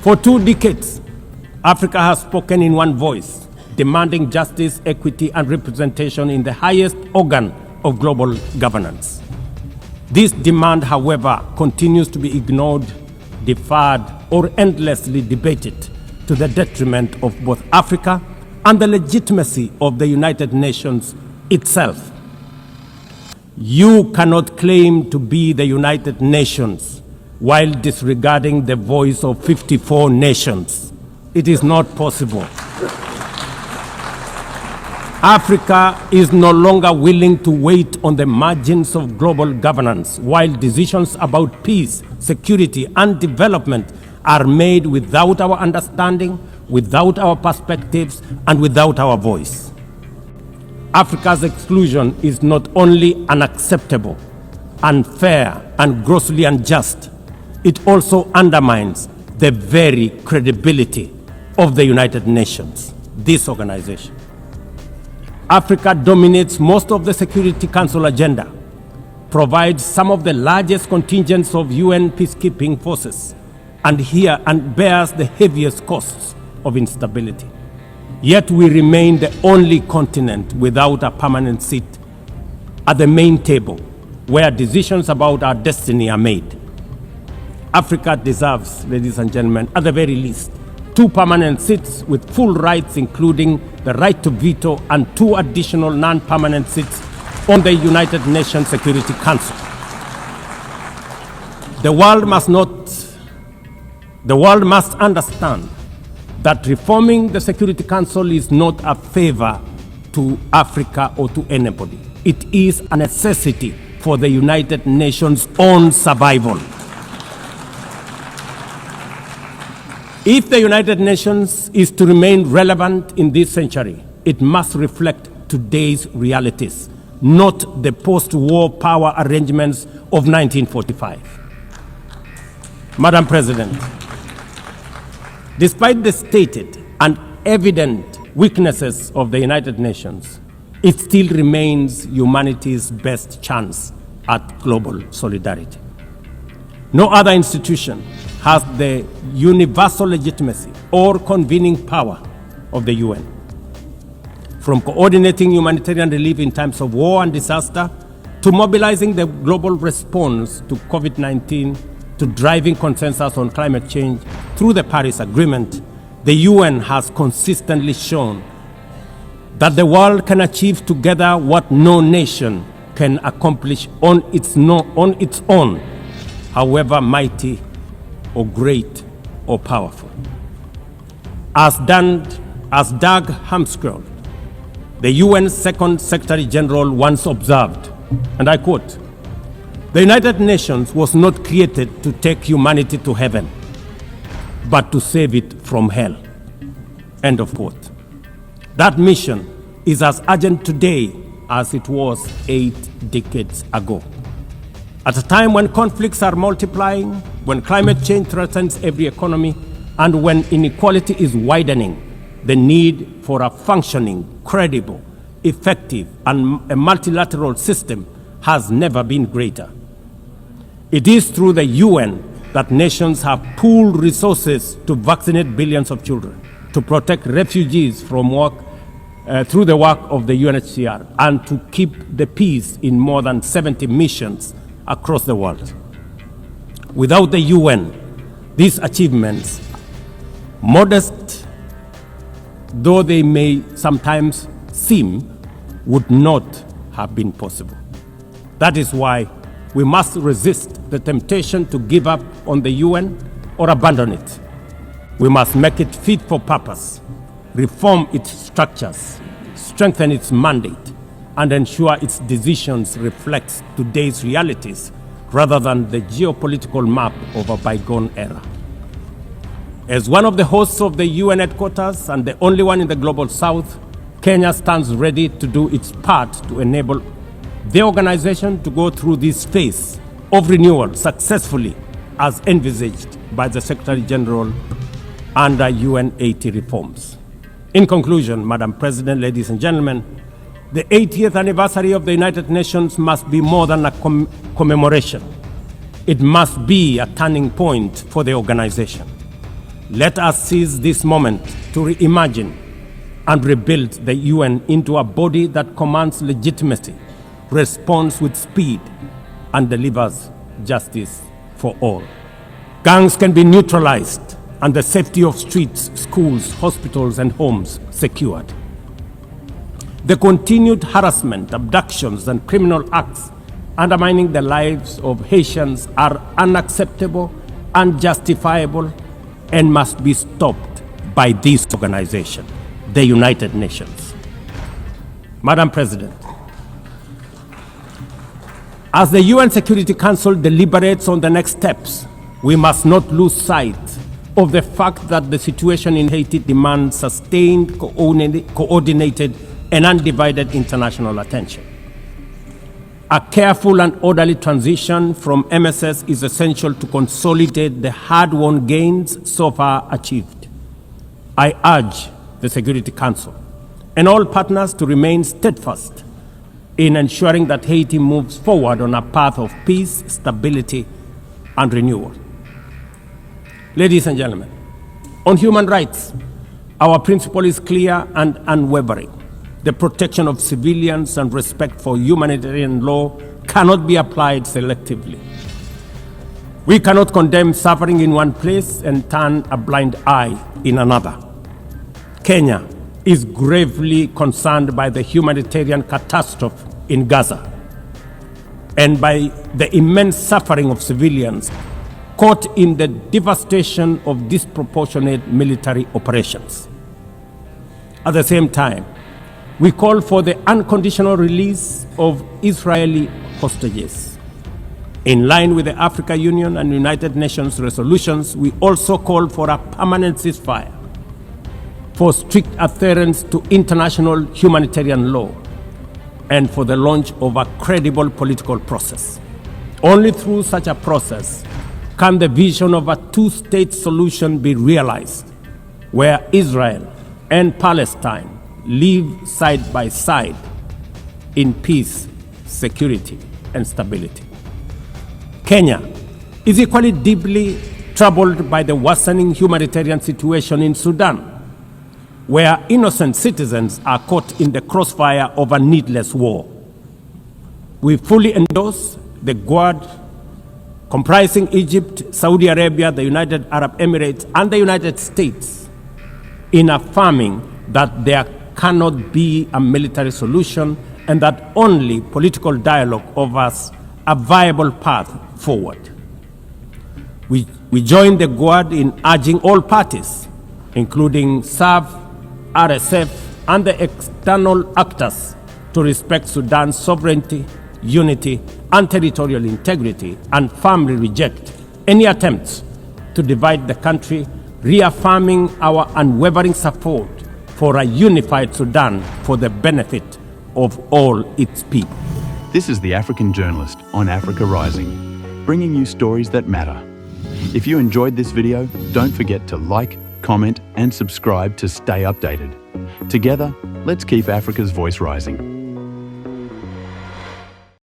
For 2 decades, Africa has spoken in one voice, demanding justice, equity, and representation in the highest organ of global governance. This demand, however, continues to be ignored, deferred, or endlessly debated to the detriment of both Africa and the legitimacy of the United Nations itself. You cannot claim to be the United Nations while disregarding the voice of 54 nations. It is not possible. Africa is no longer willing to wait on the margins of global governance while decisions about peace, security, and development are made without our understanding, without our perspectives, and without our voice. Africa's exclusion is not only unacceptable, unfair, and grossly unjust, it also undermines the very credibility of the United Nations, this organization. Africa dominates most of the Security Council agenda, provides some of the largest contingents of UN peacekeeping forces, and bears the heaviest costs of instability. Yet we remain the only continent without a permanent seat at the main table where decisions about our destiny are made. Africa deserves, ladies and gentlemen, at the very least, 2 permanent seats with full rights, including the right to veto, and 2 additional non-permanent seats on the United Nations Security Council. The world must understand that reforming the Security Council is not a favor to Africa or to anybody. It is a necessity for the United Nations' own survival. If the United Nations is to remain relevant in this century, it must reflect today's realities, not the post-war power arrangements of 1945. Madam President, despite the stated and evident weaknesses of the United Nations, it still remains humanity's best chance at global solidarity. No other institution has the universal legitimacy or convening power of the UN. From coordinating humanitarian relief in times of war and disaster, to mobilizing the global response to COVID-19, to driving consensus on climate change through the Paris Agreement, the UN has consistently shown that the world can achieve together what no nation can accomplish on its own, however mighty or great or powerful. As Doug Hammarskjöld, the UN's Second Secretary General, once observed, and I quote, "The United Nations was not created to take humanity to heaven, but to save it from hell." End of quote. That mission is as urgent today as it was 8 decades ago. At a time when conflicts are multiplying, when climate change threatens every economy, and when inequality is widening, the need for a functioning, credible, effective, and a multilateral system has never been greater. It is through the UN that nations have pooled resources to vaccinate billions of children, to protect refugees from through the work of the UNHCR, and to keep the peace in more than 70 missions across the world. Without the UN, these achievements, modest though they may sometimes seem, would not have been possible. That is why we must resist the temptation to give up on the UN or abandon it. We must make it fit for purpose, reform its structures, strengthen its mandate, and ensure its decisions reflect today's realities rather than the geopolitical map of a bygone era. As one of the hosts of the UN headquarters and the only one in the Global South, Kenya stands ready to do its part to enable the organization to go through this phase of renewal successfully as envisaged by the Secretary General under UN 80 reforms. In conclusion, Madam President, ladies and gentlemen, the 80th anniversary of the United Nations must be more than a commemoration. It must be a turning point for the organization. Let us seize this moment to reimagine and rebuild the UN into a body that commands legitimacy, responds with speed, and delivers justice for all. Gangs can be neutralized and the safety of streets, schools, hospitals, and homes secured. The continued harassment, abductions, and criminal acts undermining the lives of Haitians are unacceptable, unjustifiable, and must be stopped by this organization, the United Nations. Madam President, as the UN Security Council deliberates on the next steps, we must not lose sight of the fact that the situation in Haiti demands sustained, coordinated, and undivided international attention. A careful and orderly transition from MSS is essential to consolidate the hard-won gains so far achieved. I urge the Security Council and all partners to remain steadfast in ensuring that Haiti moves forward on a path of peace, stability, and renewal. Ladies and gentlemen, on human rights, our principle is clear and unwavering. The protection of civilians and respect for humanitarian law cannot be applied selectively. We cannot condemn suffering in one place and turn a blind eye in another. Kenya is gravely concerned by the humanitarian catastrophe in Gaza and by the immense suffering of civilians caught in the devastation of disproportionate military operations. At the same time, we call for the unconditional release of Israeli hostages. In line with the African Union and United Nations resolutions, we also call for a permanent ceasefire, for strict adherence to international humanitarian law, and for the launch of a credible political process. Only through such a process can the vision of a two-state solution be realized, where Israel and Palestine live side by side in peace, security, and stability. Kenya is equally deeply troubled by the worsening humanitarian situation in Sudan, where innocent citizens are caught in the crossfire of a needless war. We fully endorse the Quad, comprising Egypt, Saudi Arabia, the United Arab Emirates, and the United States, in affirming that there cannot be a military solution and that only political dialogue offers a viable path forward. We join the Quad in urging all parties, including SAF, RSF, and the external actors, to respect Sudan's sovereignty, unity, and territorial integrity, and firmly reject any attempts to divide the country, reaffirming our unwavering support for a unified Sudan for the benefit of all its people. This is The African Journalist on Africa Rising, bringing you stories that matter. If you enjoyed this video, don't forget to like, comment, and subscribe to stay updated. Together, let's keep Africa's voice rising.